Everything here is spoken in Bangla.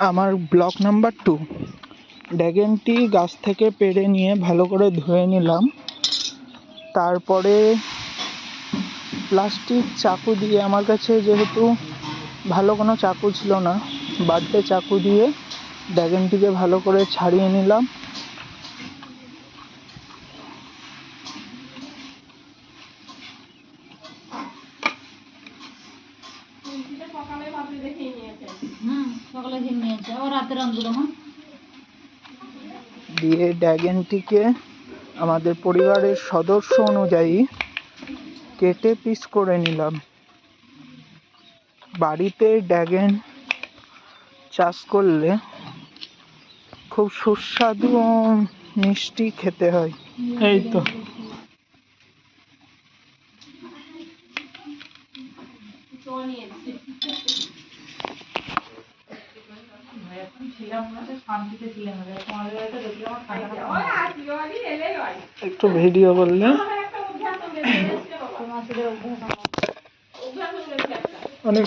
আমার ব্লক নাম্বার 2। ড্রাগনটি গাছ থেকে পেড়ে নিয়ে ভালো করে ধুয়ে নিলাম। তারপরে প্লাস্টিক চাকু দিয়ে, আমার কাছে যেহেতু ভালো কোনো চাকু ছিল না, বাড়তে চাকু দিয়ে ড্রাগনটিকে ভালো করে ছাড়িয়ে নিলাম। দিয়ে ড্রাগনটিকে আমাদের পরিবারের সদস্য অনুযায়ী কেটে পিস করে নিলাম। বাড়িতে ড্রাগন চাষ করলে খুব সুস্বাদু ও মিষ্টি খেতে হয়। এই তো একটু ভিডিও করলে অনেক